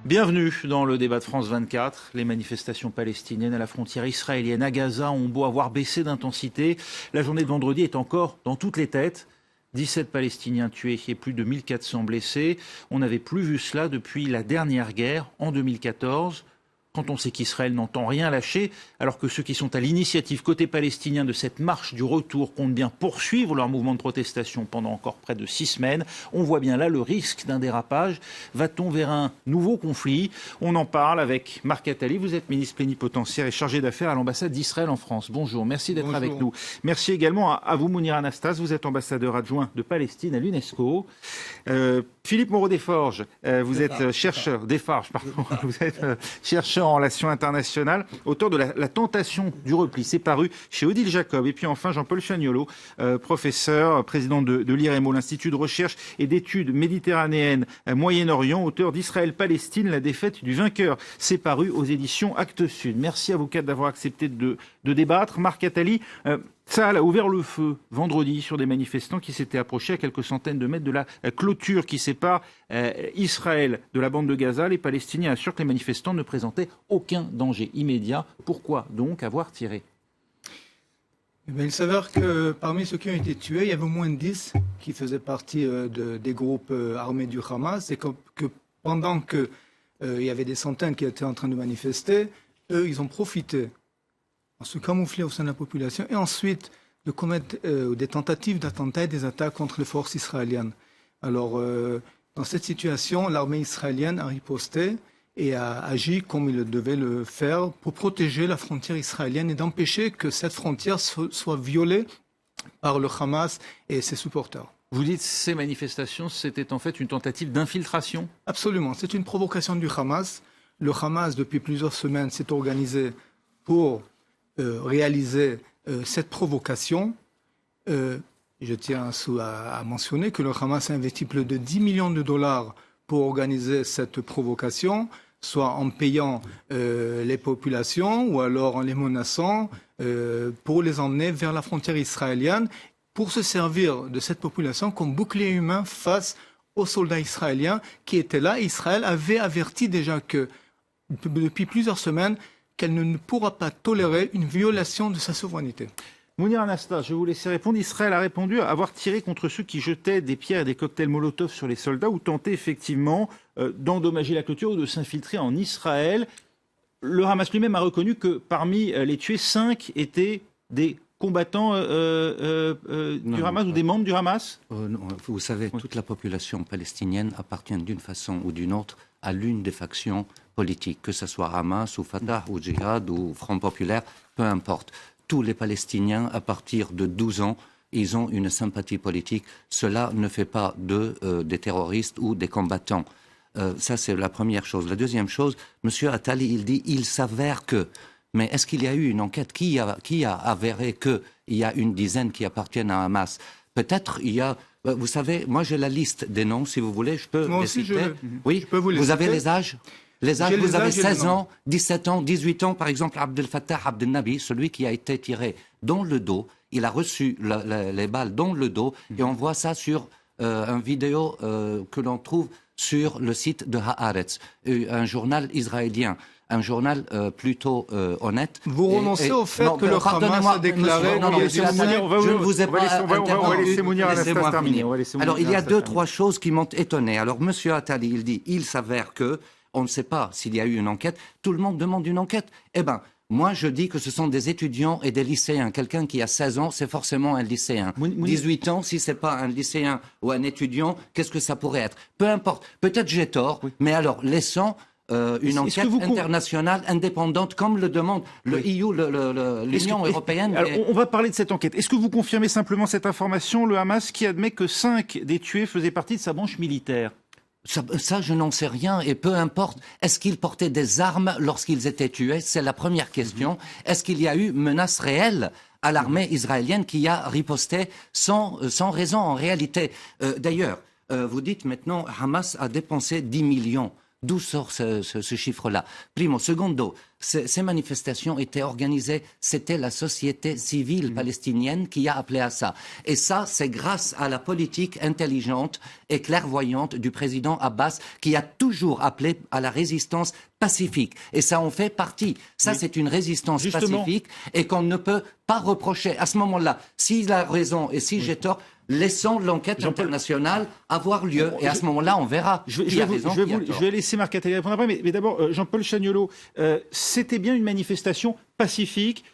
Bienvenue dans le débat de France 24. Les manifestations palestiniennes à la frontière israélienne à Gaza ont beau avoir baissé d'intensité. La journée de vendredi est encore dans toutes les têtes. 17 Palestiniens tués et plus de 1400 blessés. On n'avait plus vu cela depuis la dernière guerre en 2014. Quand on sait qu'Israël n'entend rien lâcher, alors que ceux qui sont à l'initiative côté palestinien de cette marche du retour comptent bien poursuivre leur mouvement de protestation pendant encore près de 6 semaines, on voit bien là le risque d'un dérapage. Va-t-on vers un nouveau conflit? On en parle avec Marc Attali. Vous êtes ministre plénipotentiaire et chargé d'affaires à l'ambassade d'Israël en France. Bonjour, merci d'être avec nous. Merci également à vous, Mounir Anastas. Vous êtes ambassadeur adjoint de Palestine à l'UNESCO. Philippe Moreau-Desforges, vous êtes chercheur vous êtes chercheur en relations internationales, auteur de la tentation du repli. C'est paru chez Odile Jacob. Et puis enfin Jean-Paul Chaniolo, professeur, président de l'IREMO, l'Institut de recherche et d'études méditerranéennes Moyen-Orient, auteur d'Israël-Palestine, la défaite du vainqueur. C'est paru aux éditions Actes Sud. Merci à vous quatre d'avoir accepté de débattre. Marc Attali, Tsahal a ouvert le feu vendredi sur des manifestants qui s'étaient approchés à quelques centaines de mètres de la clôture qui sépare Israël de la bande de Gaza. Les Palestiniens assurent que les manifestants ne présentaient aucun danger immédiat. Pourquoi donc avoir tiré? Il s'avère que parmi ceux qui ont été tués, il y avait au moins 10 qui faisaient partie des groupes armés du Hamas, et que pendant qu'il y avait des centaines qui étaient en train de manifester, eux, ils ont profité à se camoufler au sein de la population et ensuite de commettre des tentatives d'attentats et des attaques contre les forces israéliennes. Alors, dans cette situation, l'armée israélienne a riposté et a agi comme il devait le faire pour protéger la frontière israélienne et d'empêcher que cette frontière soit violée par le Hamas et ses supporters. Vous dites que ces manifestations, c'était en fait une tentative d'infiltration? Absolument, c'est une provocation du Hamas. Le Hamas, depuis plusieurs semaines, s'est organisé pour réaliser cette provocation. Je tiens à mentionner que le Hamas a investi plus de 10 millions de dollars pour organiser cette provocation, soit en payant les populations ou alors en les menaçant pour les emmener vers la frontière israélienne, pour se servir de cette population comme bouclier humain face aux soldats israéliens qui étaient là. Israël avait averti déjà que depuis plusieurs semaines qu'elle ne pourra pas tolérer une violation de sa souveraineté. Mounir Anastas, je vais vous laisser répondre. Israël a répondu avoir tiré contre ceux qui jetaient des pierres et des cocktails Molotov sur les soldats ou tentaient effectivement d'endommager la clôture ou de s'infiltrer en Israël. Le Hamas lui-même a reconnu que parmi les tués, 5 étaient des combattants du Hamas ou des membres du Hamas? Non, vous savez, toute la population palestinienne appartient d'une façon ou d'une autre à l'une des factions politiques, que ce soit Hamas ou Fatah ou Djihad ou Front Populaire, peu importe. Tous les Palestiniens, à partir de 12 ans, ils ont une sympathie politique. Cela ne fait pas d'eux des terroristes ou des combattants. Ça, c'est la première chose. La deuxième chose, M. Attali, il dit « il s'avère que ». Mais est-ce qu'il y a eu une enquête qui a avéré qu'il y a une dizaine qui appartiennent à Hamas? Peut-être il y a... Vous savez, moi j'ai la liste des noms, si vous voulez, je peux les citer. Oui, je peux vous les citer. Avez les âges? Les âges, vous avez 16 ans, 17 ans, 18 ans, par exemple, Abdel Fattah Abdel Nabi, celui qui a été tiré dans le dos, il a reçu les balles dans le dos, et on voit ça sur une vidéo que l'on trouve sur le site de Haaretz, un journal israélien. Un journal plutôt honnête. Vous renoncez au fait que le Hamas a déclaré... Je ne vous ai pas interrompu. Laissez-moi finir. Alors, il y a 2-3 choses qui m'ont étonné. Alors, M. Attali, il dit, il s'avère que, on ne sait pas s'il y a eu une enquête, tout le monde demande une enquête. Eh bien, moi, je dis que ce sont des étudiants et des lycéens. Quelqu'un qui a 16 ans, c'est forcément un lycéen. 18 ans, si ce n'est pas un lycéen ou un étudiant, qu'est-ce que ça pourrait être? Peu importe. Peut-être j'ai tort, mais alors, laissons... une enquête internationale indépendante, comme le demande le EU, l'Union européenne. Alors, on va parler de cette enquête. Est-ce que vous confirmez simplement cette information, le Hamas qui admet que 5 des tués faisaient partie de sa branche militaire? Ça, je n'en sais rien, et peu importe. Est-ce qu'ils portaient des armes lorsqu'ils étaient tués? C'est la première question. Est-ce qu'il y a eu menace réelle à l'armée israélienne qui a riposté sans raison en réalité? D'ailleurs, vous dites maintenant, Hamas a dépensé 10 millions. D'où sort ce chiffre-là? Primo, secondo, ces manifestations étaient organisées, c'était la société civile palestinienne qui a appelé à ça. Et ça, c'est grâce à la politique intelligente et clairvoyante du président Abbas qui a toujours appelé à la résistance pacifique. Et ça en fait partie. Ça, Oui. c'est une résistance Justement. pacifique et qu'on ne peut pas reprocher. À ce moment-là, s'il a raison et si j'ai tort, laissons l'enquête Jean-Paul- internationale avoir lieu. Et à ce moment-là, on verra qui a raison, qui a tort. Je vais laisser Marc Attali répondre après, mais d'abord, Jean-Paul Chagnolot, c'était bien une manifestation pacifique.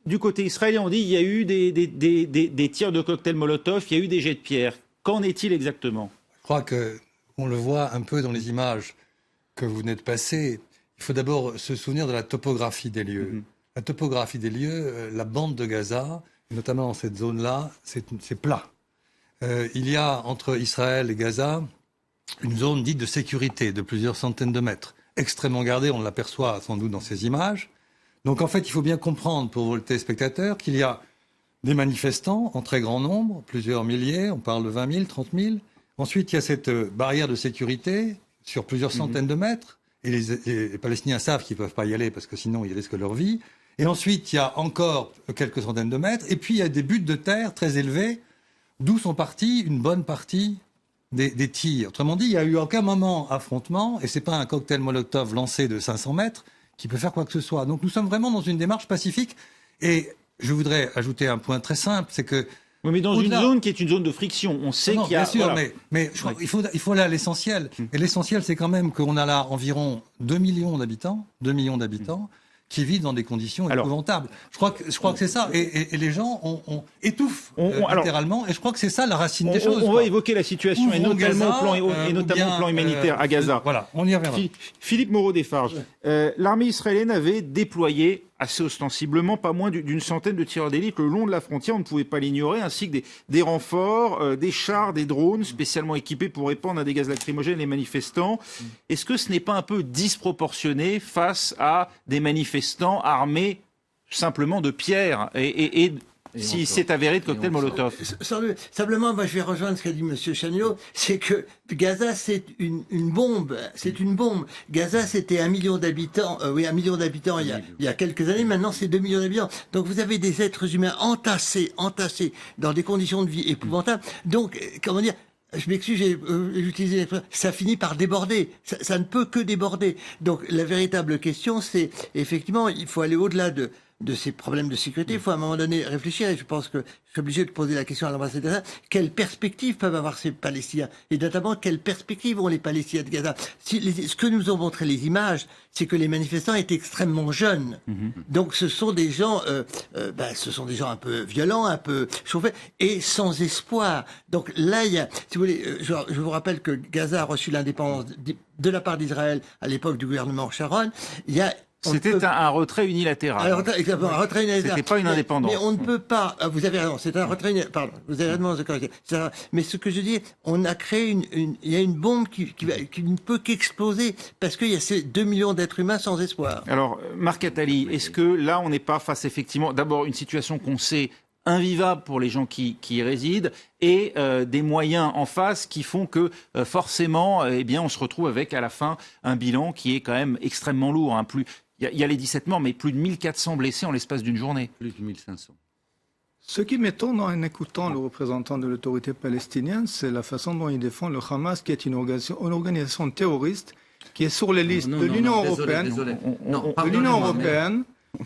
Du côté israélien, on dit qu'il y a eu des tirs de cocktails Molotov, il y a eu des jets de pierre. Qu'en est-il exactement? Je crois qu'on le voit un peu dans les images que vous venez de passer. Il faut d'abord se souvenir de la topographie des lieux. La topographie des lieux, la bande de Gaza, notamment dans cette zone-là, c'est plat. Il y a entre Israël et Gaza une zone dite de sécurité de plusieurs centaines de mètres, extrêmement gardée, on l'aperçoit sans doute dans ces images. Donc en fait, il faut bien comprendre pour vos téléspectateurs qu'il y a des manifestants en très grand nombre, plusieurs milliers, on parle de 20 000, 30 000. Ensuite, il y a cette barrière de sécurité sur plusieurs centaines de mètres, et les Palestiniens savent qu'ils ne peuvent pas y aller parce que sinon ils risquent leur vie. Et ensuite, il y a encore quelques centaines de mètres, et puis il y a des buttes de terre très élevées, d'où sont partis une bonne partie des tirs. Autrement dit, il n'y a eu aucun moment affrontement, et ce n'est pas un cocktail Molotov lancé de 500 mètres qui peut faire quoi que ce soit. Donc nous sommes vraiment dans une démarche pacifique, et je voudrais ajouter un point très simple, c'est que... Oui, mais dans une zone qui est une zone de friction, on sait qu'il y a... Bien sûr, voilà. mais je crois qu'il faut aller à l'essentiel. Et l'essentiel, c'est quand même qu'on a là environ 2 millions d'habitants, qui vivent dans des conditions épouvantables. Je crois que c'est ça. Et les gens étouffent littéralement. Et je crois que c'est ça la racine des choses. On va évoquer la situation, et notamment Gaza, au plan humanitaire à Gaza. Voilà, on y reviendra. Philippe Moreau-Desfarges, l'armée israélienne avait déployé assez ostensiblement pas moins d'une centaine de tireurs d'élite le long de la frontière, on ne pouvait pas l'ignorer, ainsi que des renforts, des chars, des drones spécialement équipés pour répandre à des gaz lacrymogènes les manifestants. Est-ce que ce n'est pas un peu disproportionné face à des manifestants armés simplement de pierres et si c'est avéré de cocktail Molotov? Simplement, moi, je vais rejoindre ce qu'a dit M. Chagnot, c'est que Gaza, c'est une bombe. C'est une bombe. Gaza, c'était 1 million d'habitants. 1 million d'habitants il y a quelques années. Maintenant, c'est 2 millions d'habitants. Donc, vous avez des êtres humains entassés dans des conditions de vie épouvantables. Donc, comment dire, je m'excuse, j'ai utilisé l'expression, ça finit par déborder. Ça ne peut que déborder. Donc, la véritable question, c'est, effectivement, il faut aller au-delà de ces problèmes de sécurité. Il faut à un moment donné réfléchir, et je pense que je suis obligé de poser la question à l'ambassadeur, quelles perspectives peuvent avoir ces Palestiniens, et notamment quelles perspectives ont les Palestiniens de Gaza. Ce que nous ont montré les images, c'est que les manifestants étaient extrêmement jeunes. Donc ce sont des gens, un peu violents, un peu chauffés, et sans espoir. Donc là, il y a, si vous voulez, je vous rappelle que Gaza a reçu l'indépendance de la part d'Israël à l'époque du gouvernement Sharon. C'était un retrait unilatéral. Alors, exactement, un retrait unilatéral. C'était pas une indépendance. Mais on ne peut pas. Vous avez raison. C'est un retrait unilatéral. Pardon. Vous avez raison de corriger. Mais ce que je dis, on a créé il y a une bombe qui ne peut qu'exploser parce qu'il y a ces 2 millions d'êtres humains sans espoir. Alors, Marc Attali, est-ce que là, on n'est pas face effectivement, d'abord, une situation qu'on sait invivable pour les gens qui y résident et des moyens en face qui font que forcément, on se retrouve avec à la fin un bilan qui est quand même extrêmement lourd. Il y a les 17 morts, mais plus de 1400 blessés en l'espace d'une journée. Plus de 1500. Ce qui m'étonne en écoutant le représentant de l'autorité palestinienne, c'est la façon dont il défend le Hamas, qui est une organisation terroriste qui est sur les listes de l'Union européenne,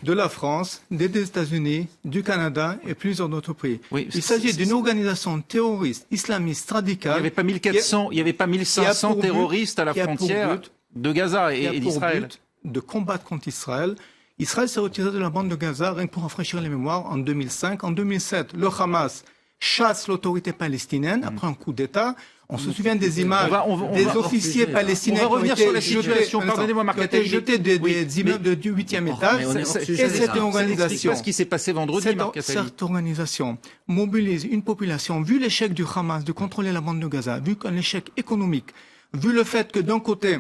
de la France, des États-Unis, du Canada et plusieurs d'autres pays. Oui, il s'agit d'une organisation terroriste, islamiste, radicale. Il n'y avait pas 1400, il n'y avait pas 1500 terroristes à la frontière de Gaza et d'Israël. De combattre contre Israël. Israël s'est retiré de la bande de Gaza rien que pour rafraîchir les mémoires en 2005. En 2007, le Hamas chasse l'autorité palestinienne après un coup d'État. On se souvient des images des officiers palestiniens qui ont été jetés des immeubles du 8e étage. Et cette organisation, ce qui s'est passé vendredi, cette organisation mobilise une population, vu l'échec du Hamas de contrôler la bande de Gaza, vu qu'un échec économique, vu le fait que d'un côté,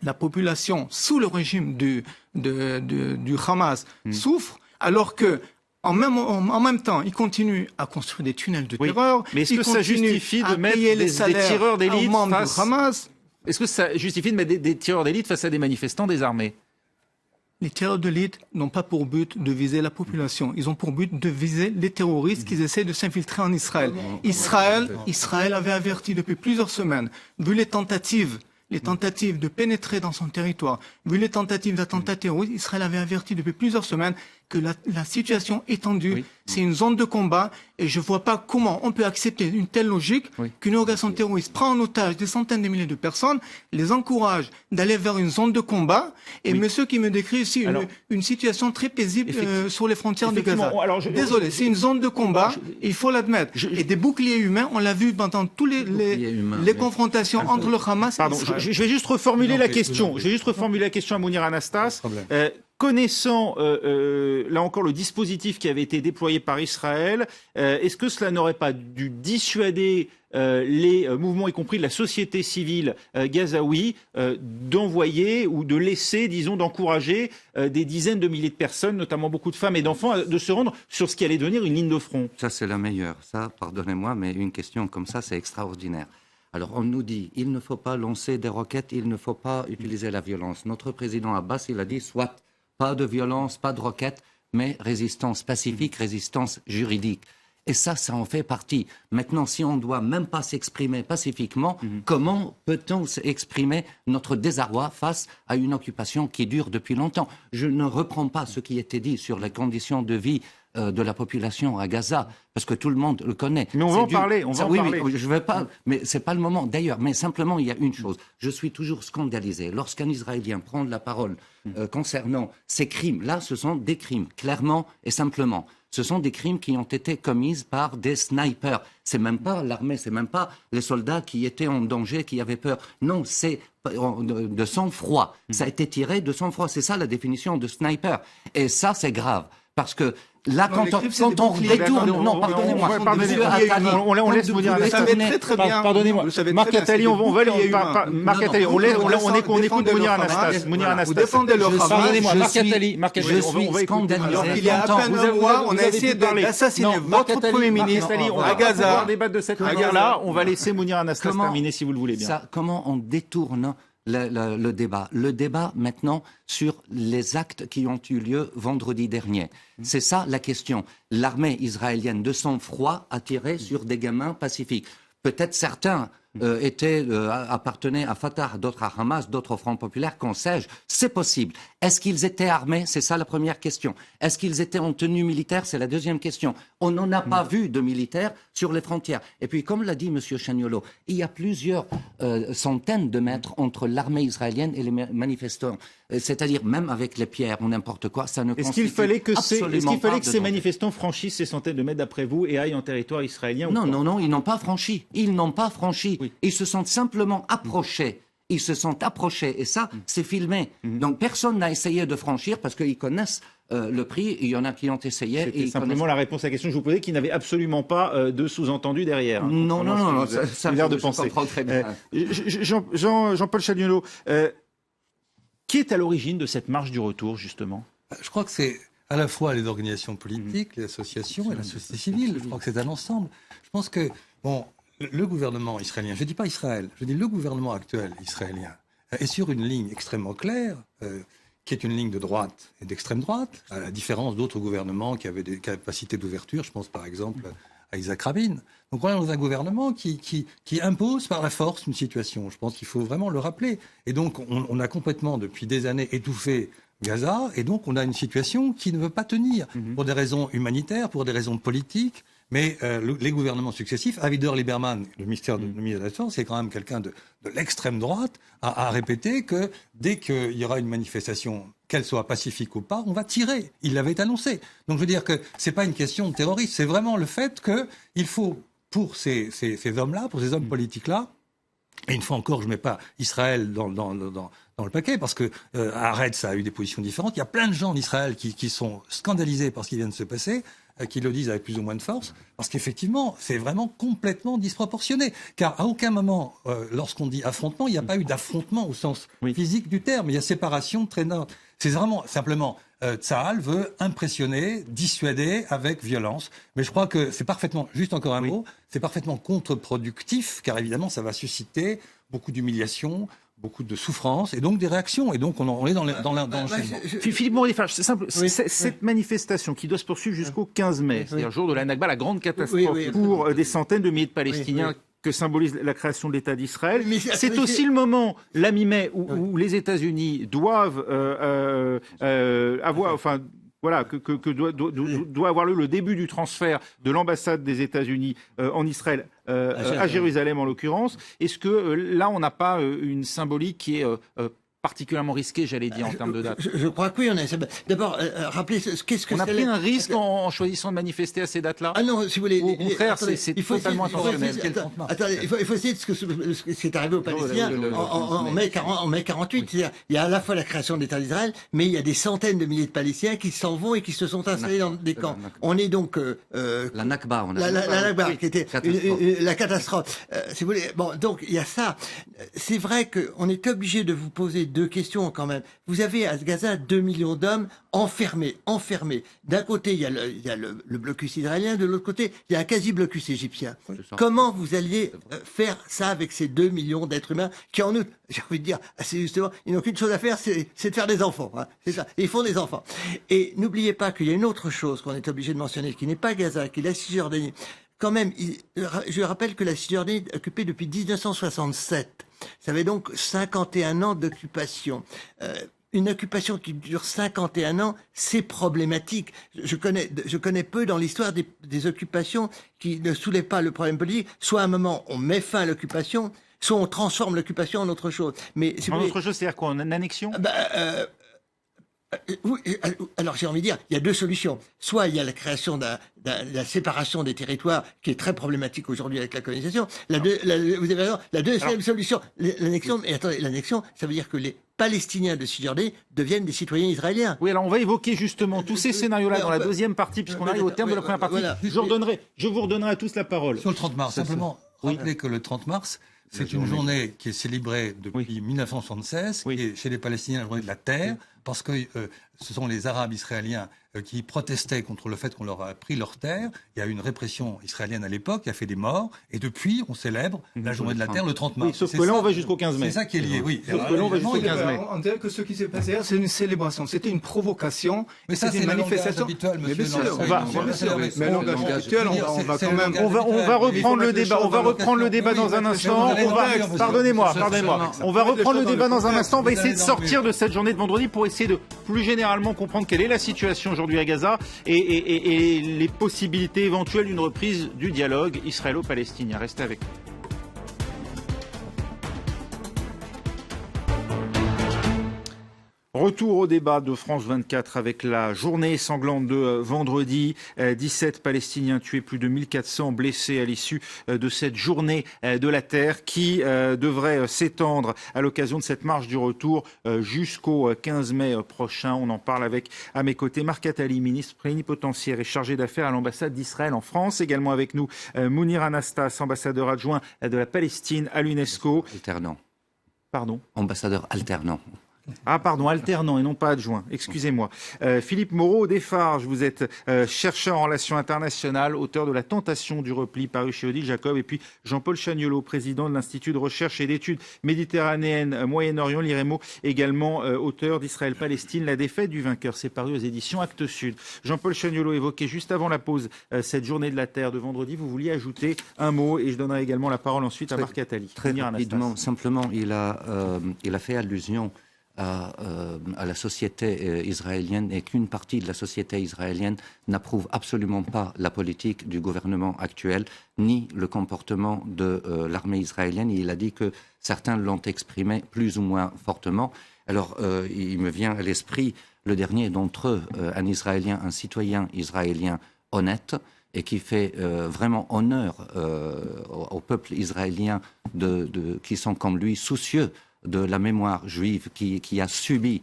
la population sous le régime du Hamas souffre, alors que en même temps, ils continuent à construire des tunnels de terreur. Mais est-ce que ça justifie de mettre des tireurs d'élite face au Hamas? Est-ce que ça justifie de mettre des tireurs d'élite face à des manifestants désarmés? Les tireurs de l'élite n'ont pas pour but de viser la population. Ils ont pour but de viser les terroristes qui essaient de s'infiltrer en Israël. Israël avait averti depuis plusieurs semaines, vu les tentatives de pénétrer dans son territoire, vu les tentatives d'attentats terroristes, Israël avait averti depuis plusieurs semaines que la situation est tendue, c'est une zone de combat, et je ne vois pas comment on peut accepter une telle logique qu'une organisation terroriste prend en otage des centaines de milliers de personnes, les encourage d'aller vers une zone de combat, et monsieur qui me décrit ici une situation très paisible sur les frontières de Gaza. Désolé, c'est une zone de combat, il faut l'admettre. Et des boucliers humains, on l'a vu pendant tous les confrontations entre le Hamas et Israël. Je vais juste reformuler la question. Je vais juste reformuler la question à Mounir Anastas. Connaissant, là encore, le dispositif qui avait été déployé par Israël, est-ce que cela n'aurait pas dû dissuader les mouvements, y compris de la société civile gazaoui, d'envoyer ou de laisser, disons, d'encourager des dizaines de milliers de personnes, notamment beaucoup de femmes et d'enfants, de se rendre sur ce qui allait devenir une ligne de front? Ça, c'est la meilleure. Ça, pardonnez-moi, mais une question comme ça, c'est extraordinaire. Alors, on nous dit, il ne faut pas lancer des roquettes, il ne faut pas utiliser la violence. Notre président Abbas, il a dit, soit pas de violence, pas de roquettes, mais résistance pacifique, résistance juridique. Et ça en fait partie. Maintenant, si on ne doit même pas s'exprimer pacifiquement, comment peut-on exprimer notre désarroi face à une occupation qui dure depuis longtemps? Je ne reprends pas ce qui était dit sur les conditions de vie de la population à Gaza, parce que tout le monde le connaît. Mais on va en parler, Oui, je ne vais pas, mais ce n'est pas le moment. D'ailleurs, mais simplement, il y a une chose. Je suis toujours scandalisé. Lorsqu'un Israélien prend la parole concernant ces crimes, là, ce sont des crimes, clairement et simplement. Ce sont des crimes qui ont été commis par des snipers. C'est même pas l'armée, c'est même pas les soldats qui étaient en danger, qui avaient peur. Non, c'est de sang-froid. Ça a été tiré de sang-froid. C'est ça la définition de sniper. Et ça, c'est grave. Parce que là, quand on détourne... Non, pardonnez-moi. On laisse Mounir Anastas. Pardonnez-moi. Marc Attali, on écoute Mounir Anastas. Pardonnez-moi, Marc Attali, on va écouter. Il y a à peine un mois, on a essayé d'assassiner votre Premier ministre à Gaza. On va débattre de cette manière-là. On va laisser Mounir Anastas terminer, si vous le voulez bien. Comment on détourne le débat. Le débat maintenant sur les actes qui ont eu lieu vendredi dernier. C'est ça la question. L'armée israélienne de sang-froid a tiré sur des gamins pacifiques. Peut-être certains appartenaient à Fatah, d'autres à Hamas, d'autres au Front populaire, qu'en sais-je. C'est possible. Est-ce qu'ils étaient armés? C'est ça la première question. Est-ce qu'ils étaient en tenue militaire? C'est la deuxième question. On n'en a pas vu de militaires sur les frontières. Et puis, comme l'a dit M. Chaniolo, il y a plusieurs centaines de mètres entre l'armée israélienne et les manifestants. C'est-à-dire, même avec les pierres ou n'importe quoi, ça ne constitue absolument pas que ces manifestants franchissent ces centaines de mètres, d'après vous, et aillent en territoire israélien? Non, ils n'ont pas franchi. Ils n'ont pas franchi. Oui. Ils se sont simplement approchés. Ils se sont approchés. Et ça, c'est filmé. Donc, personne n'a essayé de franchir parce qu'ils connaissent le prix. Il y en a qui ont essayé. C'était simplement la réponse à la question que je vous posais, qui n'avait absolument pas de sous-entendu derrière. Non, ça l'air de je penser. comprends très bien. Jean-Paul Chaniolo, qui est à l'origine de cette marche du retour, justement? Je crois que c'est à la fois les organisations politiques, les associations et la société civile. Je crois que c'est un ensemble. Je pense que, le gouvernement israélien, je ne dis pas Israël, je dis le gouvernement actuel israélien, est sur une ligne extrêmement claire, qui est une ligne de droite et d'extrême droite, à la différence d'autres gouvernements qui avaient des capacités d'ouverture. Je pense par exemple à Isaac Rabin. Donc on est dans un gouvernement qui impose par la force une situation. Je pense qu'il faut vraiment le rappeler. Et donc on a complètement, depuis des années, étouffé Gaza, et donc on a une situation qui ne veut pas tenir, pour des raisons humanitaires, pour des raisons politiques. Mais les gouvernements successifs, Avigdor Lieberman, le ministre de la Défense, c'est quand même quelqu'un de l'extrême droite, a répété que dès qu'il y aura une manifestation, qu'elle soit pacifique ou pas, on va tirer. Il l'avait annoncé. Donc je veux dire que c'est pas une question de terrorisme, c'est vraiment le fait qu'il faut, pour ces hommes-là, pour ces hommes politiques-là, et une fois encore, je ne mets pas Israël dans le paquet, parce que Haaretz a eu des positions différentes. Il y a plein de gens en Israël qui sont scandalisés par ce qui vient de se passer, qui le disent avec plus ou moins de force, parce qu'effectivement, c'est vraiment complètement disproportionné. Car à aucun moment, lorsqu'on dit affrontement, il n'y a pas eu d'affrontement au sens physique du terme. Il y a séparation très nette. C'est vraiment simplement, Tsahal veut impressionner, dissuader avec violence. Mais je crois que c'est parfaitement, juste encore un mot, c'est parfaitement contre-productif, car évidemment, ça va susciter beaucoup d'humiliation, beaucoup de souffrance et donc des réactions. Et donc on est dans l'enchaînement. Philippe Moreau-Desfarges, c'est simple. Oui, Cette manifestation qui doit se poursuivre jusqu'au 15 mai, c'est-à-dire jour de la Nakba, la grande catastrophe Oui, pour des centaines de milliers de Palestiniens. Oui. Que symbolise la création de l'État d'Israël. Mais C'est aussi le moment, la mi-mai, où les États-Unis doivent avoir, enfin, voilà, que doit avoir lieu le début du transfert de l'ambassade des États-Unis en Israël à Jérusalem en l'occurrence. Est-ce que là, on n'a pas une symbolique qui est particulièrement risquée, j'allais dire, en termes de date? Je crois que oui. D'abord, rappelez qu'est-ce que On a c'est. pris un risque en choisissant de manifester à ces dates-là? Ah non, si vous voulez. Au contraire, attendez, c'est il faut totalement essayer- intentionnel. Attendez, il faut essayer de ce qui est arrivé aux Palestiniens en mai 48. C'est-à-dire, il y a à la fois la création de l'État d'Israël, mais il y a des centaines de milliers de Palestiniens qui s'en vont et qui se sont installés dans des camps. On est donc La Nakba, on a la Nakba, qui était catastrophe. la catastrophe. Si vous voulez, bon, donc il y a ça. C'est vrai qu'on est obligé de vous poser deux questions quand même. Vous avez à Gaza 2 millions d'hommes enfermés. D'un côté, il y a le blocus israélien, de l'autre côté, il y a un quasi-blocus égyptien. Comment vous alliez faire ça avec ces 2 millions d'êtres humains qui, en outre, j'ai envie de dire, assez justement, ils n'ont qu'une chose à faire, c'est de faire des enfants. Hein. C'est ça. Et ils font des enfants. Et n'oubliez pas qu'il y a une autre chose qu'on est obligé de mentionner, qui n'est pas Gaza, qui est la Cisjordanie. Quand même, je rappelle que la Cisjordanie est occupée depuis 1967. Ça fait donc 51 ans d'occupation. Une occupation qui dure 51 ans, c'est problématique. Je connais peu dans l'histoire des occupations qui ne soulèvent pas le problème politique. Soit à un moment, on met fin à l'occupation, soit on transforme l'occupation en autre chose. Mais si En autre chose, c'est-à-dire quoi? En annexion? Oui, alors j'ai envie de dire, il y a deux solutions. Soit il y a la création de la séparation des territoires qui est très problématique aujourd'hui avec la colonisation. Vous avez raison. La deuxième solution, l'annexion. Mais attendez, l'annexion, ça veut dire que les Palestiniens de Cisjordanie deviennent des citoyens israéliens. Oui, alors on va évoquer justement tous ces scénarios-là dans la deuxième partie, puisqu'on arrive au terme de la première partie. Voilà. Je vous redonnerai à tous la parole. Sur le 30 mars, simplement rappeler que le 30 mars, c'est une journée qui est célébrée depuis 1976, qui est chez les Palestiniens la journée de la terre, parce que ce sont les Arabes israéliens qui protestaient contre le fait qu'on leur a pris leur terre. Il y a eu une répression israélienne à l'époque, qui a fait des morts, et depuis, on célèbre la journée de la terre le 30 mars. Oui, sauf que là, on va jusqu'au 15 mai. C'est ça qui est lié, oui. Sauf que là, on va jusqu'au 15 mai. On dirait que ce qui s'est passé hier, c'est une célébration, c'était une provocation, Mais ça, c'était c'est une le manifestation. habituel, Mais monsieur. bien sûr, Mais le langage habituel, on va quand même. On va reprendre le débat. On va reprendre le débat dans un instant. Pardonnez-moi. On va reprendre le débat dans un instant. On va essayer de sortir de cette journée de vendredi pour essayer de plus généralement comprendre quelle est la situation aujourd'hui à Gaza et les possibilités éventuelles d'une reprise du dialogue israélo-palestinien. Restez avec nous. Retour au débat de France 24 avec la journée sanglante de vendredi. 17 Palestiniens tués, plus de 1400 blessés à l'issue de cette journée de la terre qui devrait s'étendre à l'occasion de cette marche du retour jusqu'au 15 mai prochain. On en parle avec, à mes côtés, Marc Attali, ministre plénipotentiaire et chargé d'affaires à l'ambassade d'Israël en France. Également avec nous, Mounir Anastas, ambassadeur adjoint de la Palestine à l'UNESCO. Alternant. Pardon ? Ambassadeur alternant. Ah pardon, alternant et non pas adjoint, excusez-moi. Philippe Moreau-Desfarges, vous êtes chercheur en relations internationales, auteur de La tentation du repli paru chez Odile Jacob, et puis Jean-Paul Chagnolot, président de l'Institut de recherche et d'études méditerranéennes Moyen-Orient, l'IREMO, également auteur d'Israël-Palestine, la défaite du vainqueur, c'est paru aux éditions Actes Sud. Jean-Paul Chagnolot évoquait juste avant la pause cette journée de la Terre de vendredi, vous vouliez ajouter un mot et je donnerai également la parole ensuite à Marc Attali. Très rapidement, simplement, il a fait allusion à la société israélienne et qu'une partie de la société israélienne n'approuve absolument pas la politique du gouvernement actuel ni le comportement de l'armée israélienne. Et il a dit que certains l'ont exprimé plus ou moins fortement. Alors, il me vient à l'esprit le dernier d'entre eux, un Israélien, un citoyen israélien honnête et qui fait vraiment honneur au peuple israélien qui sont comme lui soucieux de la mémoire juive qui a subi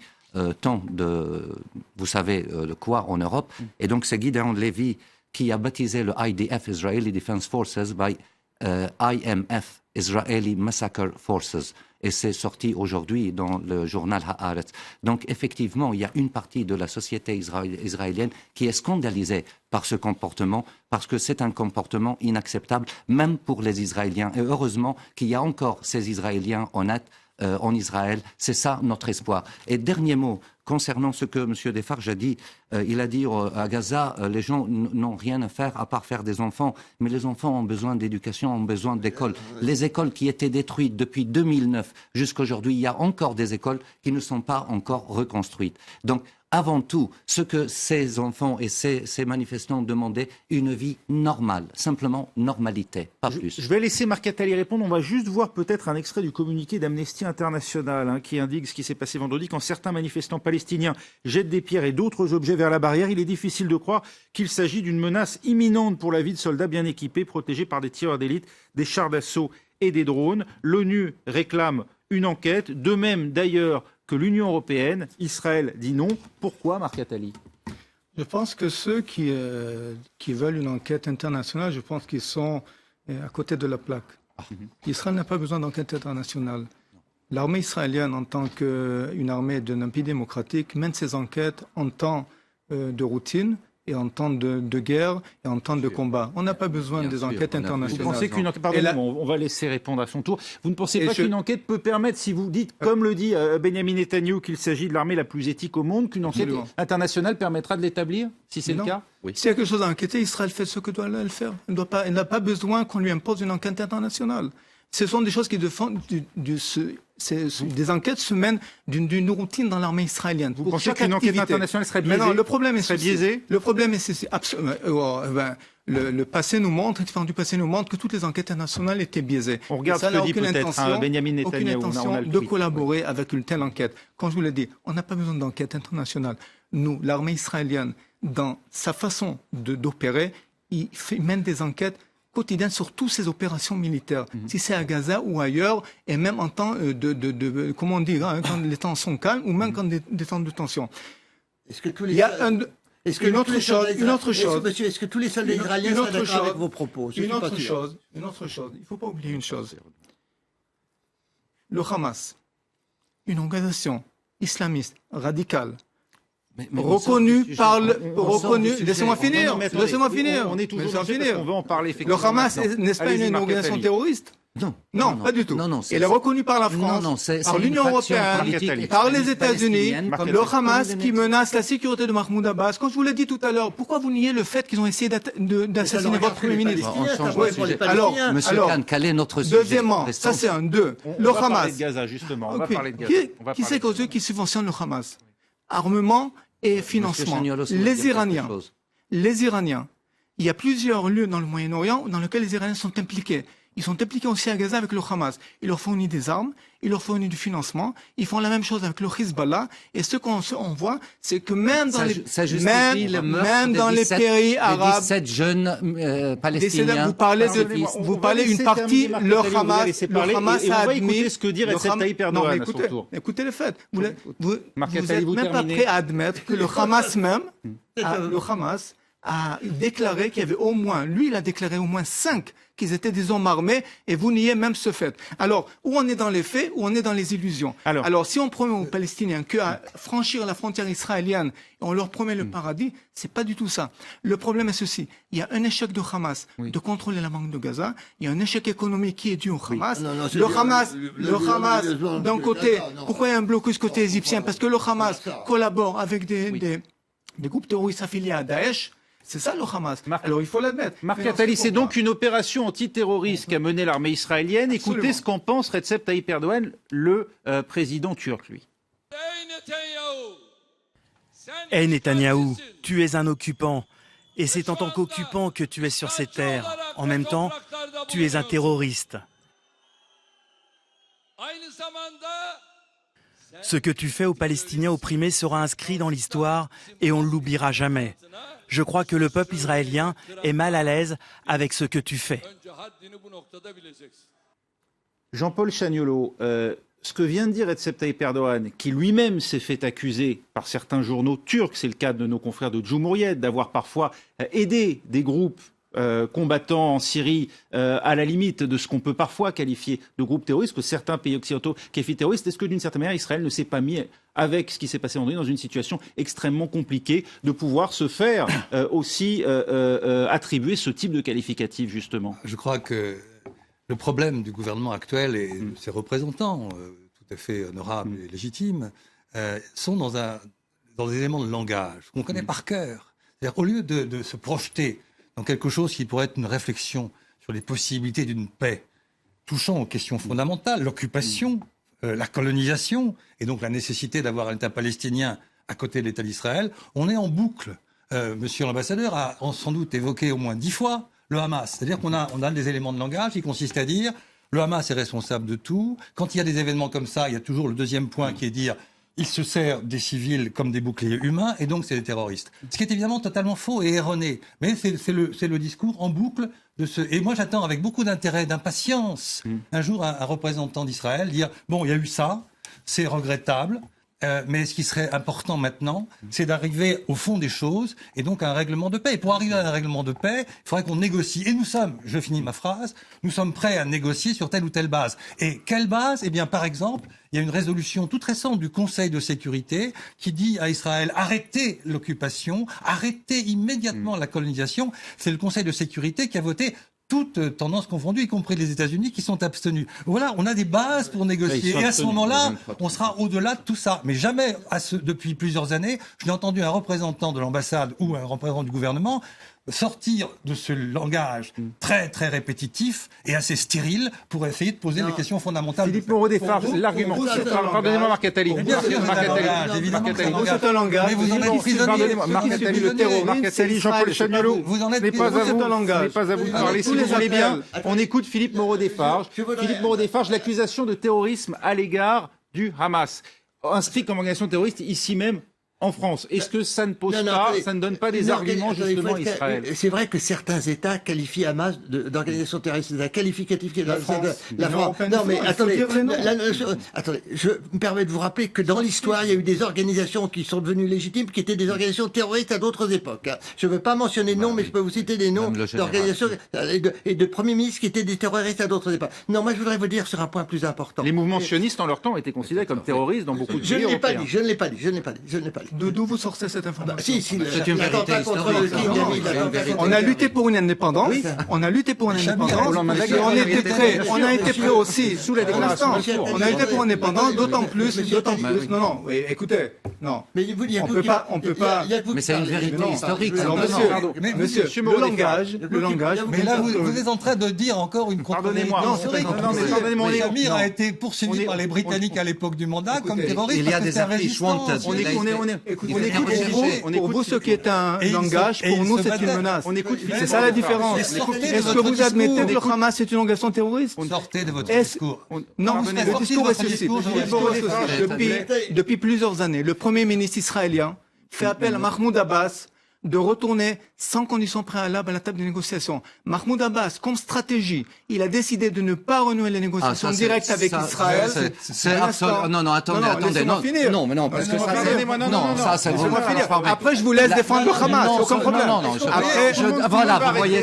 tant de, vous savez, de quoi en Europe. Et donc c'est Gideon Levy qui a baptisé le IDF, Israeli Defense Forces, by IMF, Israeli Massacre Forces. Et c'est sorti aujourd'hui dans le journal Haaretz. Donc effectivement, il y a une partie de la société israélienne qui est scandalisée par ce comportement, parce que c'est un comportement inacceptable, même pour les Israéliens. Et heureusement qu'il y a encore ces Israéliens honnêtes en Israël. C'est ça notre espoir. Et dernier mot, concernant ce que M. Defarge a dit, il a dit à Gaza, les gens n'ont rien à faire à part faire des enfants, mais les enfants ont besoin d'éducation, ont besoin d'écoles. Les écoles qui étaient détruites depuis 2009 jusqu'à aujourd'hui, il y a encore des écoles qui ne sont pas encore reconstruites. Donc, avant tout, ce que ces enfants et ces manifestants demandaient, une vie normale, simplement normalité, pas plus. Je vais laisser Marc Attali répondre. On va juste voir peut-être un extrait du communiqué d'Amnesty International qui indique ce qui s'est passé vendredi. Quand certains manifestants palestiniens jettent des pierres et d'autres objets vers la barrière, il est difficile de croire qu'il s'agit d'une menace imminente pour la vie de soldats bien équipés, protégés par des tireurs d'élite, des chars d'assaut et des drones. L'ONU réclame une enquête, de même d'ailleurs que l'Union européenne. Israël dit non. Pourquoi, Marc Attali ? Je pense que ceux qui veulent une enquête internationale, je pense qu'ils sont à côté de la plaque. Israël n'a pas besoin d'enquête internationale. L'armée israélienne, en tant qu'une armée d'un pays démocratique, mène ses enquêtes en temps de routine et en temps de guerre et en temps de combat. On n'a pas besoin des enquêtes internationales. Vous pensez qu'une enquête... Pardonnez-moi, on va laisser répondre à son tour. Vous ne pensez pas qu'une enquête peut permettre, si vous dites, comme le dit Benjamin Netanyahou, qu'il s'agit de l'armée la plus éthique au monde, qu'une enquête internationale permettra de l'établir, si c'est le cas ? Oui. S'il y a quelque chose à enquêter, Israël fait ce que doit le faire. Elle n'a pas besoin qu'on lui impose une enquête internationale. Ce sont des choses qui défendent des enquêtes se mènent d'une routine dans l'armée israélienne. Vous pensez qu'une enquête internationale serait biaisée ? Mais non, le problème est biaisé. Le problème est ceci. Le passé nous montre, du passé nous montre que toutes les enquêtes internationales étaient biaisées. On regarde ce que dit peut-être Benjamin Netanyahou. Aucune intention de collaborer avec une telle enquête. Quand je vous l'ai dit, on n'a pas besoin d'enquête internationale. Nous, l'armée israélienne, dans sa façon d'opérer, il mène des enquêtes quotidienne sur toutes ces opérations militaires, si c'est à Gaza ou ailleurs, et même en temps comment dire, quand les temps sont calmes, ou même quand des temps de tension. Est-ce que tous les une autre chose. Monsieur, est-ce que tous les soldats israéliens sont d'accord avec vos propos ? Une autre chose. Il ne faut pas oublier une chose. Le Hamas, une organisation islamiste radicale, laissez-moi finir. On est toujours dans ce qu'on veut en parler. Le Hamas n'est-ce pas une organisation terroriste ? Non, pas du tout. Elle est reconnue par la France, par l'Union européenne, par les États-Unis. Le Hamas qui menace la sécurité de Mahmoud Abbas. Quand je vous l'ai dit tout à l'heure, pourquoi vous niez le fait qu'ils ont essayé d'assassiner votre Premier ministre ? Alors, Monsieur Kahn, quel est notre sujet ? Deuxièmement, ça c'est un deux. Le Hamas. On va parler de Gaza, justement. On va parler de Gaza. Qui c'est qui subventionne le Hamas ? Armement et financement. Les Iraniens. Il y a plusieurs lieux dans le Moyen-Orient dans lesquels les Iraniens sont impliqués. Ils sont impliqués aussi à Gaza avec le Hamas. Ils leur fournissent des armes, ils leur fournissent du financement. Ils font la même chose avec le Hezbollah. Et ce qu'on voit, c'est que même dans les pays arabes, 17 jeunes Palestiniens. Vous parlez une partie, le Hamas a admis ce que dit Recep Tayyip Erdogan à son tour. Écoutez le fait. Vous n'êtes même pas prêt à admettre que le Hamas a déclaré qu'il y avait au moins, lui il a déclaré au moins 5 qu'ils étaient des hommes armés, et vous niez même ce fait. Alors, où on est dans les faits, où on est dans les illusions. Alors si on promet aux Palestiniens qu'à franchir la frontière israélienne, et on leur promet le paradis, c'est pas du tout ça. Le problème est ceci, il y a un échec de Hamas de contrôler la banque de Gaza, il y a un échec économique qui est dû au Hamas. Le Hamas, d'un côté, pourquoi il y a un blocus côté égyptien ? Parce que le Hamas collabore avec des groupes terroristes affiliés à Daesh. C'est ça le Hamas. Alors il faut l'admettre. Marc Attali, c'est donc une opération antiterroriste qu'a menée l'armée israélienne. Absolument. Écoutez ce qu'en pense Recep Tayyip Erdogan, le président turc, lui. Hey Netanyahou, tu es un occupant. Et c'est en tant qu'occupant que tu es sur ces terres. En même temps, tu es un terroriste. Ce que tu fais aux Palestiniens opprimés sera inscrit dans l'histoire et on ne l'oubliera jamais. Je crois que le peuple israélien est mal à l'aise avec ce que tu fais. Jean-Paul Chaniolo, ce que vient de dire Recep Tayyip Erdogan, qui lui-même s'est fait accuser par certains journaux turcs, c'est le cas de nos confrères de Cumhuriyet, d'avoir parfois aidé des groupes combattants en Syrie à la limite de ce qu'on peut parfois qualifier de groupes terroristes, que certains pays occidentaux qualifient terroristes. Est-ce que d'une certaine manière Israël ne s'est pas mis, avec ce qui s'est passé vendredi, dans une situation extrêmement compliquée de pouvoir se faire aussi attribuer ce type de qualificatif, justement ? Je crois que le problème du gouvernement actuel et de ses représentants, tout tout à fait honorables et légitimes, sont dans des éléments de langage qu'on connaît par cœur. C'est-à-dire, au lieu de se projeter dans quelque chose qui pourrait être une réflexion sur les possibilités d'une paix, touchant aux questions fondamentales, l'occupation, la colonisation, et donc la nécessité d'avoir un État palestinien à côté de l'État d'Israël, on est en boucle. Monsieur l'ambassadeur a sans doute évoqué au moins 10 fois le Hamas. C'est-à-dire qu'on a des éléments de langage qui consistent à dire le Hamas est responsable de tout. Quand il y a des événements comme ça, il y a toujours le deuxième point qui est dire il se sert des civils comme des boucliers humains et donc c'est des terroristes. Ce qui est évidemment totalement faux et erroné. Mais c'est le discours en boucle de ce... Et moi j'attends avec beaucoup d'intérêt, d'impatience, un jour un représentant d'Israël dire bon, il y a eu ça, c'est regrettable. Mais ce qui serait important maintenant, c'est d'arriver au fond des choses et donc à un règlement de paix. Et pour arriver à un règlement de paix, il faudrait qu'on négocie. Et nous sommes, je finis ma phrase, nous sommes prêts à négocier sur telle ou telle base. Et quelle base ? Eh bien, par exemple, il y a une résolution toute récente du Conseil de sécurité qui dit à Israël arrêtez l'occupation, arrêtez immédiatement la colonisation. C'est le Conseil de sécurité qui a voté toutes tendances confondues, y compris les États-Unis, qui sont abstenus. Voilà, on a des bases pour négocier. Et à ce moment-là, on sera au-delà de tout ça. Mais jamais, depuis plusieurs années, je n'ai entendu un représentant de l'ambassade ou un représentant du gouvernement sortir de ce langage très, très répétitif et assez stérile pour essayer de poser des questions fondamentales. Philippe Moreau-Desfarges, l'argument. Pardonnez-moi, Marc Attali. Bien sûr, c'est un langage. Mais vous en êtes prisonnier. Pardonnez-moi, Marc Attali, le terreau. Marc Attali, Jean-Paul Chagnolot. Vous en êtes Ce n'est pas à vous de parler. Si vous voulez bien, on écoute Philippe Moreau-Desfarges. Philippe Moreau-Desfarges, l'accusation de terrorisme à l'égard du Hamas, inscrit comme organisation terroriste ici même en France. Est-ce que ça ne pose ça ne donne pas des arguments justement à Israël ? C'est vrai que certains États qualifient Hamas d'organisation terroriste. C'est un qualificatif qui est la France. Non, mais attendez, je me permets de vous rappeler que dans l'histoire, il y a eu des organisations qui sont devenues légitimes, qui étaient des organisations terroristes à d'autres époques. Je ne veux pas mentionner de noms, mais je peux vous citer des noms d'organisations et de premiers ministres qui étaient des terroristes à d'autres époques. Non, moi je voudrais vous dire sur un point plus important. Les mouvements sionistes en leur temps étaient considérés comme terroristes dans beaucoup de pays européens. Je ne l'ai pas dit. D'où vous sortez cette information? C'est une vérité historique. On a lutté pour une indépendance. On a lutté pour une indépendance. On était prêt. On a été prêt aussi sous la déclaration. On a été pour une indépendance, d'autant plus. Non, écoutez, non. Mais on peut pas. Mais c'est une vérité historique. Monsieur, le langage. Mais là, vous êtes en train de dire encore une contre-vérité. Pardonnez-moi. Shamir a été poursuivi par les Britanniques à l'époque du mandat comme terroriste. Il y a des affiches wanted. Pour vous, ce qui est un langage, pour nous, c'est une menace. C'est ça la différence. Est-ce que vous admettez que le Hamas est une organisation terroriste? Sortez de votre discours. Non, le discours est ceci. Depuis plusieurs années, le Premier ministre israélien fait appel à Mahmoud Abbas de retourner sans condition préalable à la table de négociation. Mahmoud Abbas, comme stratégie, il a décidé de ne pas renouer les négociations directes avec Israël. C'est absolument... Non, attendez. Non, mais non, parce que ça, c'est... Après, je vous laisse défendre le Hamas, aucun problème. Voilà, vous voyez,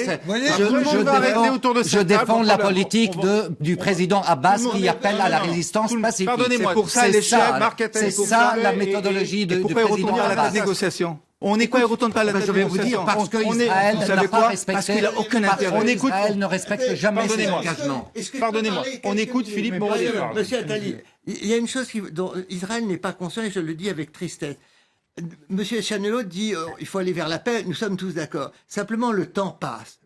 je défends la politique du président Abbas qui appelle à la résistance pacifique. Pardonnez-moi, c'est ça la méthodologie du président Abbas. On est quoi, il retourne pas à la table de Je vais vous dire, négociation. parce que Israël n'a pas respecté. Parce qu'il a aucun intérêt. Israël ne respecte jamais ses engagements. Pardonnez-moi, on écoute Philippe Moreau-Desfarges. Monsieur Attali, il y a une chose dont Israël n'est pas conscient, et je le dis avec tristesse. Monsieur Chagnolot dit il faut aller vers la paix, nous sommes tous d'accord. Simplement, le temps passe.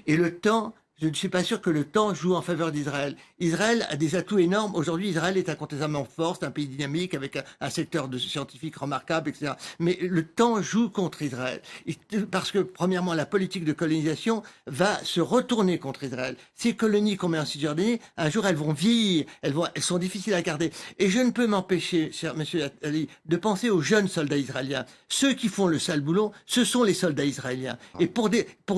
Et le temps... Je ne suis pas sûr que le temps joue en faveur d'Israël. Israël a des atouts énormes. Aujourd'hui, Israël est incontestablement fort, c'est un pays dynamique avec un secteur de scientifiques remarquable, etc. Mais le temps joue contre Israël. Parce que, premièrement, la politique de colonisation va se retourner contre Israël. Ces colonies qu'on met en Cisjordanie, un jour, elles vont vieillir, elles sont difficiles à garder. Et je ne peux m'empêcher, cher monsieur Attali, de penser aux jeunes soldats israéliens. Ceux qui font le sale boulot, ce sont les soldats israéliens. Et pour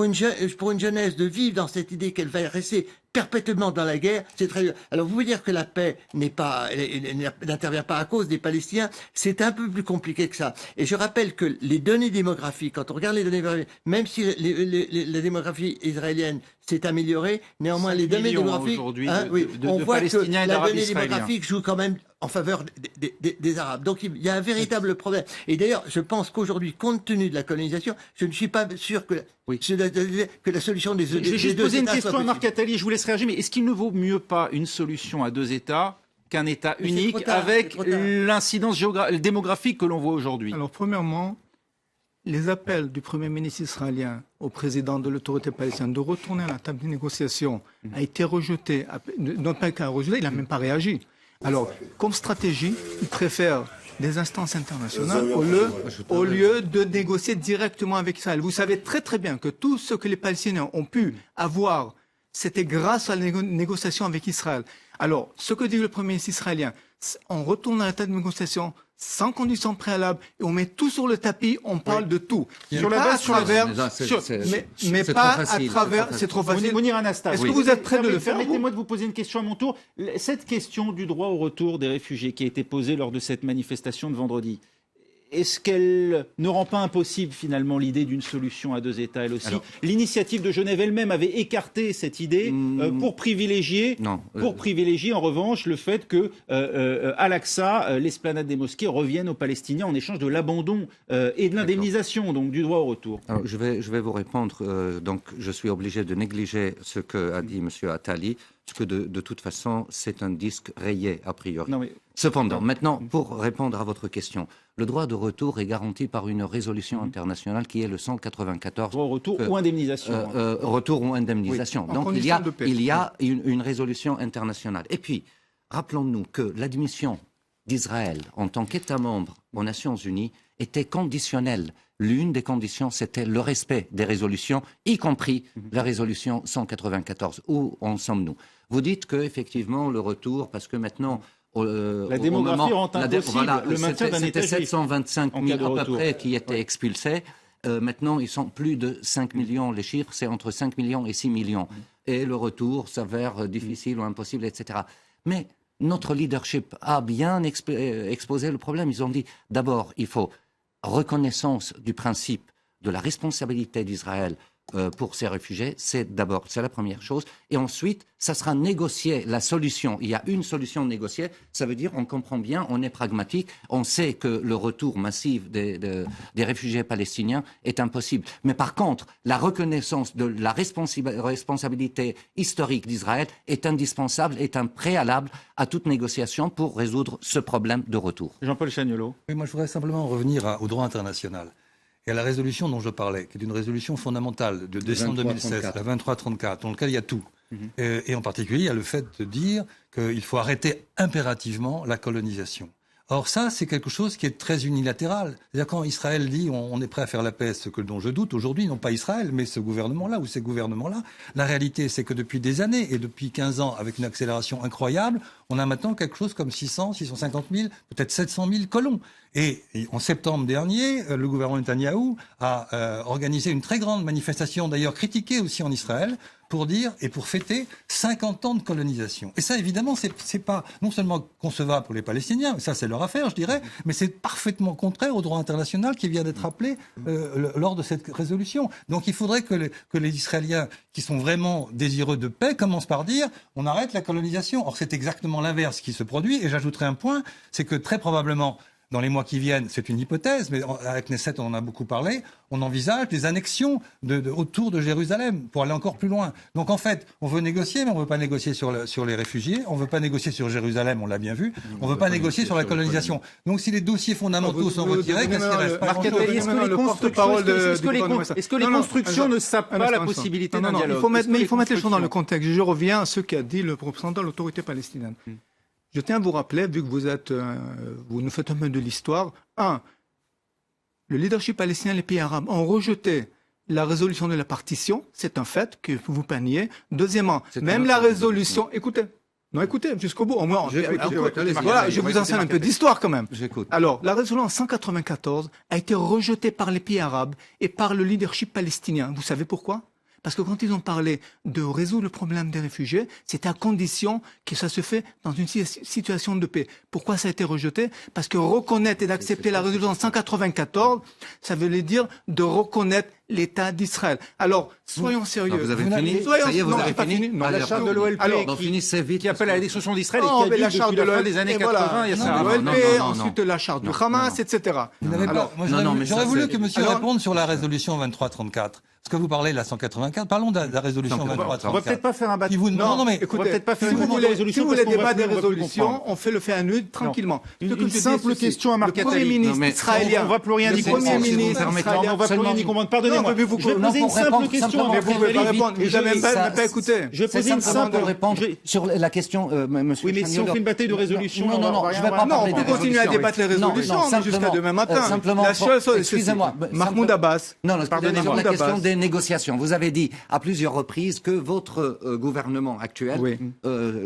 une jeunesse de vivre dans cette idée qu'elle va rester perpétuellement dans la guerre, c'est très dur. Alors vous voulez dire que la paix n'intervient pas à cause des Palestiniens, c'est un peu plus compliqué que ça. Et je rappelle que les données démographiques, quand on regarde les données démographiques, même si la démographie israélienne s'est améliorée, néanmoins les données démographiques, on voit que la donnée démographique joue quand même en faveur des Arabes. Donc il y a un véritable problème. Et d'ailleurs, je pense qu'aujourd'hui, compte tenu de la colonisation, je ne suis pas sûr que la solution des deux États... Je vais juste poser une question à Marc Attali, je vous laisse réagir, mais est-ce qu'il ne vaut mieux pas une solution à deux États qu'un État Mais c'est unique trop tard, avec c'est trop tard. l'incidence démographique que l'on voit aujourd'hui? Alors, premièrement, les appels du Premier ministre israélien au président de l'autorité palestinienne de retourner à la table de négociation a été rejeté. Non pas qu'un rejeté, il n'a même pas réagi. Alors, comme stratégie, il préfère des instances internationales au lieu de négocier directement avec Israël. Vous savez très très bien que tout ce que les Palestiniens ont pu avoir, c'était grâce à la négociation avec Israël. Alors, ce que dit le Premier ministre israélien, on retourne à la table de négociation sans condition préalable et on met tout sur le tapis, on parle de tout. Sur la base, mais pas à travers, c'est trop facile. Mounir Anastas, Est-ce que vous êtes prêt de le faire? Permettez-moi de vous poser une question à mon tour. Cette question du droit au retour des réfugiés qui a été posée lors de cette manifestation de vendredi, est-ce qu'elle ne rend pas impossible finalement l'idée d'une solution à deux États elle aussi? L'initiative de Genève elle-même avait écarté cette idée pour privilégier en revanche le fait que à l'Aqsa, l'esplanade des mosquées revienne aux Palestiniens en échange de l'abandon et de l'indemnisation, donc du droit au retour. Alors, je vais vous répondre. Donc, je suis obligé de négliger ce qu'a dit M. Attali, parce que de toute façon, c'est un disque rayé a priori. Cependant, maintenant, pour répondre à votre question, le droit de retour est garanti par une résolution internationale qui est le 194. Droit au retour ou indemnisation. Retour ou indemnisation. Oui, donc il y a une résolution internationale. Et puis, rappelons-nous que l'admission d'Israël en tant qu'État membre aux Nations Unies était conditionnelle. L'une des conditions, c'était le respect des résolutions, y compris la résolution 194. Où en sommes-nous? Vous dites qu'effectivement, le retour, parce que maintenant... la démographie rend impossible le maintien d'un État juif. C'était 725 000 à peu près qui étaient expulsés. Maintenant, ils sont plus de 5 millions. Les chiffres, c'est entre 5 millions et 6 millions. Et le retour s'avère difficile ou impossible, etc. Mais notre leadership a bien exposé le problème. Ils ont dit, d'abord, il faut reconnaissance du principe de la responsabilité d'Israël pour ces réfugiés, c'est la première chose. Et ensuite, ça sera négocié, la solution. Il y a une solution négociée, ça veut dire, on comprend bien, on est pragmatique, on sait que le retour massif des réfugiés palestiniens est impossible. Mais par contre, la reconnaissance de la responsabilité historique d'Israël est indispensable, est un préalable à toute négociation pour résoudre ce problème de retour. Jean-Paul Chagnolot. Oui, moi, je voudrais simplement revenir au droit international. Et à la résolution dont je parlais, qui est une résolution fondamentale de décembre 2016, la 2334, dans laquelle il y a tout. Et en particulier, il y a le fait de dire qu'il faut arrêter impérativement la colonisation. Or ça, c'est quelque chose qui est très unilatéral. C'est-à-dire quand Israël dit on est prêt à faire la paix, ce dont je doute aujourd'hui, non pas Israël, mais ce gouvernement-là ou ces gouvernements-là, la réalité, c'est que depuis des années et depuis 15 ans, avec une accélération incroyable, on a maintenant quelque chose comme 600, 650 000, peut-être 700 000 colons. Et en septembre dernier, le gouvernement Netanyahou a organisé une très grande manifestation, d'ailleurs critiquée aussi en Israël, pour dire et pour fêter 50 ans de colonisation. Et ça, évidemment, c'est pas non seulement concevable pour les Palestiniens, ça c'est leur affaire, je dirais, mais c'est parfaitement contraire au droit international qui vient d'être appelé lors de cette résolution. Donc il faudrait que les Israéliens, qui sont vraiment désireux de paix, commencent par dire on arrête la colonisation. Or c'est exactement l'inverse qui se produit. Et j'ajouterai un point, c'est que très probablement, dans les mois qui viennent, c'est une hypothèse, mais avec Knesset, on en a beaucoup parlé, on envisage des annexions autour de Jérusalem pour aller encore plus loin. Donc en fait, on veut négocier, mais on ne veut pas négocier sur les réfugiés, on ne veut pas négocier sur Jérusalem, on l'a bien vu, on ne veut pas négocier sur la colonisation. Donc si les dossiers fondamentaux sont retirés, qu'est-ce qui reste? Est-ce que les constructions ne sapent pas la possibilité d'un dialogue? Il faut mettre les choses dans le contexte. Je reviens à ce qu'a dit le représentant de l'autorité palestinienne. Je tiens à vous rappeler, vu que vous nous faites un peu de l'histoire, le leadership palestinien et les pays arabes ont rejeté la résolution de la partition, c'est un fait que vous pas nier. Deuxièmement, même la résolution, écoutez jusqu'au bout, au moins, je vous enseigne un peu d'histoire quand même. J'écoute. Alors, la résolution 194 a été rejetée par les pays arabes et par le leadership palestinien. Vous savez pourquoi? Parce que quand ils ont parlé de résoudre le problème des réfugiés, c'était à condition que ça se fait dans une situation de paix. Pourquoi ça a été rejeté? Parce que reconnaître et d'accepter la résolution 194, ça veut dire de reconnaître l'État d'Israël. Alors, soyons sérieux. Vous avez fini. Soyons- Ça y est, vous non, avez c'est pas fini. Non, Allez, La charte de l'OLP Alors, donc finissez vite. qui appelle à la destruction d'Israël Non, et mais qui a la dit charte depuis de la fin des années et voilà. 80, il y a Non, ça. l'OLP, non, ensuite la charte non, du Hamas, non. etc. Vous n'avez Alors, pas- moi, non, mais j'aurais ça, voulu c'est- que monsieur Alors- réponde sur la résolution 2334. Ce que vous parlez de la 184, parlons de la résolution Non, On va 2334. peut-être pas faire un Qui bataille. vous- Non, mais On va écoutez, peut-être pas faire si une vous bataille de voulez, résolution si vous parce voulez qu'on va débattre des plus- on va plus résolutions, comprendre. on fait le fait à nu tranquillement. Ce que Une je dis, simple c'est question à Marc le Premier Attali. ministre Non, mais israélien. On va plus rien le y Premier comprendre, si vous me ministre permettez. israélien. On va plus rien y comprendre. Pardonnez-moi. Non, mais vous- Je vais non, poser une pour simple répondre question simplement, à Mais Marc vous pouvez pas Attali. répondre. Vous n'avez même pas écouté. Je vais C'est poser une simplement simple pour répondre je vais- sur la question, monsieur Oui, mais si on Chaniolo. fait une bataille de résolution, non, on va non, rien je vais voir. pas Non, parler on des peut continuer à résolutions. débattre les Non, résolutions non, jusqu'à simplement, demain matin. simplement, La seule chose, excusez-moi, Mahmoud Abbas. Non, Pardonnez-moi. sur la question Abbas. des négociations. Vous avez dit à plusieurs reprises que votre gouvernement actuel, Oui.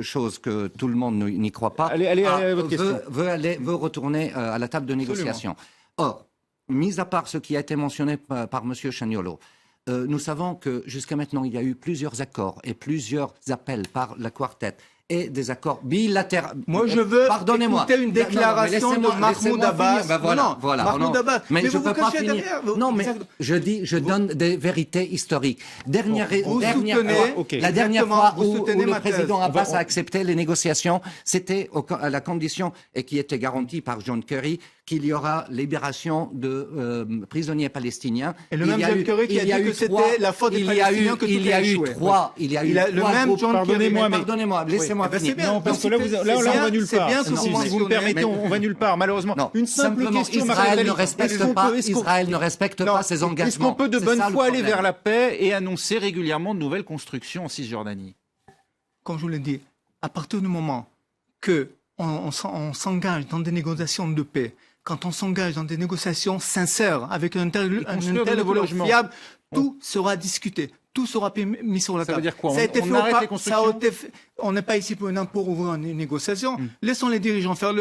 chose que tout le monde n'y croit pas, Allez, à votre question. veut retourner à la table de négociation. Or, mis à part ce qui a été mentionné par M. Chaniolo, nous savons que jusqu'à maintenant, il y a eu plusieurs accords et plusieurs appels par la Quartet et des accords bilatéraux. Moi, je veux Pardonnez-moi. écouter une déclaration de Mahmoud Abbas. Ben voilà, Non, voilà. Mahmoud Non. Abbas. Mais, Mais je vous peux vous pas cachez finir. derrière, vous- Non, mais je donne des vérités historiques. Vous Dernière soutenez, ok. la dernière exactement, fois vous où soutenez le ma thèse. président Abbas a accepté les négociations, c'était à la condition, et qui était garantie par John Kerry, qu'il y aura libération de prisonniers palestiniens. Et le Il même y a John eu- Kerry qui a il y dit eu que c'était trois- la faute des il y a Palestiniens eu- que tout il y a a eu échoué. trois, il y a eu Il a le trois même groupes. John Kerry. Pardonnez-moi, mais- Pardonnez-moi, laissez-moi Eh ben, finir. c'est bien. Non, parce que là, C'est là, bien, on va nulle c'est part. bien que Si vous vous me mentionnez. permettez, on va nulle part, malheureusement. Non, Une simple simplement, question, Marc Israël Attali. ne respecte Est-ce qu'on pas, peut- est-ce qu'on- Israël ne respecte Non. pas ses engagements. Est-ce qu'on peut de C'est bonne ça, le foi aller problème. vers la paix et annoncer régulièrement de nouvelles constructions en Cisjordanie? Comme je vous l'ai dit, à partir du moment que on s'engage dans des négociations de paix, quand on s'engage dans des négociations sincères avec un tel construire de nouveaux logements. fiable, tout sera discuté. Tout sera mis sur la Ça veut table. dire quoi? Ça a été On fait arrête au les pas- ça a constructions été fait- On n'est pas ici pour ouvrir une négociation. Laissons les dirigeants faire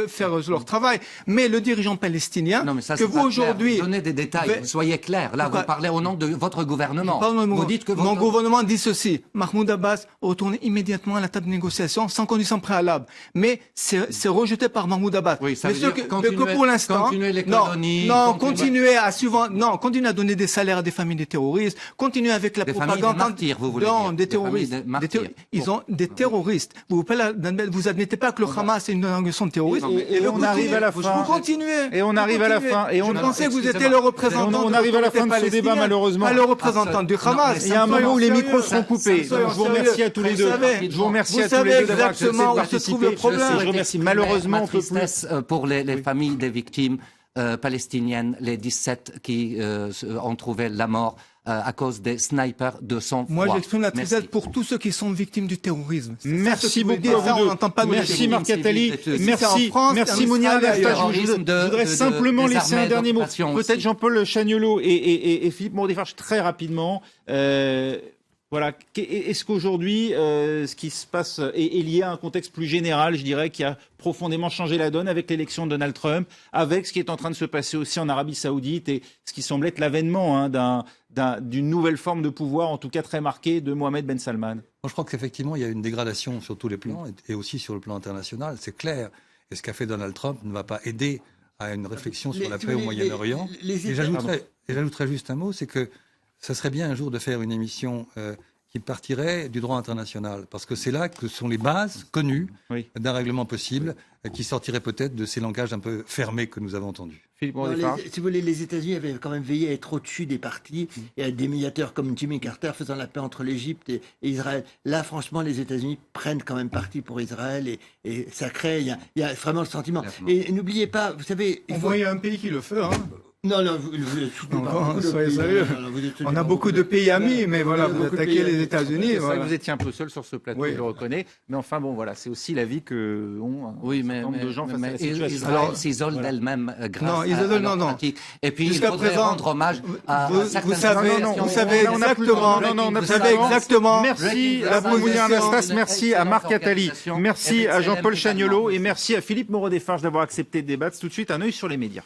leur travail. Mais le dirigeant palestinien, Non, mais ça, que c'est vous pas clair. aujourd'hui... Donnez des détails, Mais- soyez clair. Là, Pourquoi- vous parlez au nom de votre gouvernement. Vous dites que Mon votre... gouvernement dit ceci. Mahmoud Abbas retourne immédiatement à la table de négociation sans condition préalable. Mais c'est rejeté par Mahmoud Abbas. Oui, ça mais veut ce dire que continuer- pour l'instant, continuer les non, colonies, non, continuer- continuer à donner des salaires à des familles des terroristes, continuer avec la Des familles propagande. des martyrs, vous voulez non, dire. des Des terroristes. familles des martyrs. Ils ont des terroristes. Vous admettez pas que le Hamas est une organisation terroriste. Non, mais- Et le on arrive à la vous fin. continuez. Et on Vous arrive à la continuez. fin. Et on- Je pensais que vous étiez Excusez-moi. le représentant. On de arrive à la l'autorité fin de ce débat, palestinienne, malheureusement. Pas le représentant du Hamas. Il y a un moment où les micros seront coupés. Soyons Je vous remercie sérieux. à tous les Vous deux. savez- Je vous remercie vous à tous les savez deux d'avoir accepté de exactement où se trouve le participer. problème. Je remercie. Malheureusement, on ma peut plus. tristesse pour les familles des victimes palestiniennes, les 17 qui ont trouvé la mort à cause des snipers de sang-froid. Moi, j'exprime la tristesse Merci. pour tous ceux qui sont victimes du terrorisme. C'est ça ce Merci que vous beaucoup dites. à Ça, vous on deux. n'entend pas de Merci victimes. Marc Attali. Ici, c'est Merci, en France, merci en Mounir Israël, Al-Aftache. ailleurs. Je voudrais simplement des laisser un armées dernier mot. d'occupation Peut-être aussi. Jean-Paul Chaniolo et Philippe Moreau-Desfarges très rapidement. Voilà. Est-ce qu'aujourd'hui, ce qui se passe est lié à un contexte plus général, je dirais, qui a profondément changé la donne avec l'élection de Donald Trump, avec ce qui est en train de se passer aussi en Arabie Saoudite et ce qui semble être l'avènement d'une nouvelle forme de pouvoir, en tout cas très marquée, de Mohamed Ben Salman? Moi, je crois qu'effectivement, il y a une dégradation sur tous les plans et aussi sur le plan international, c'est clair. Et ce qu'a fait Donald Trump ne va pas aider à une réflexion sur la paix au Moyen-Orient. Et j'ajouterais juste un mot, c'est que ça serait bien un jour de faire une émission qui partirait du droit international, parce que c'est là que sont les bases connues d'un règlement possible qui sortirait peut-être de ces langages un peu fermés que nous avons entendus. Philippe Non, Moreau-Desfarges. si vous voulez, les États-Unis avaient quand même veillé à être au-dessus des partis et à des médiateurs comme Jimmy Carter faisant la paix entre l'Égypte et Israël. Là, franchement, les États-Unis prennent quand même parti pour Israël et ça crée, il y a vraiment le sentiment. Et n'oubliez pas, vous savez, il faut... Il y a un pays qui le fait. Hein. Non, vous êtes soutenus par beaucoup de soyez pays. sérieux. Non, vous êtes soutenus On a par beaucoup de pays amis, mais voilà, Il y a vous beaucoup de attaquez pays les États-Unis. C'est vrai Voilà. que vous étiez un peu seul sur ce plateau, Oui. je le reconnais. Mais enfin, bon, voilà, c'est aussi l'avis que ont Oui, un mais, certain nombre de gens face à la situation. Israël s'isole d'elle-même grâce Non, à Israël, leur non. pratique. Et puis, il Jusqu'à faudrait présent, rendre hommage à vous certaines savez, organisations. vous savez on a plus le temps. exactement, Non, non, on a vous plus le savez temps. exactement. Merci la à vous, Mounir position. Al-Aftache, merci à Marc Attali, merci à Jean-Paul Jean-Paul Chaniolo et merci à Philippe Moreau-Desfarges d'avoir accepté de débattre. Tout de suite, un œil sur les médias.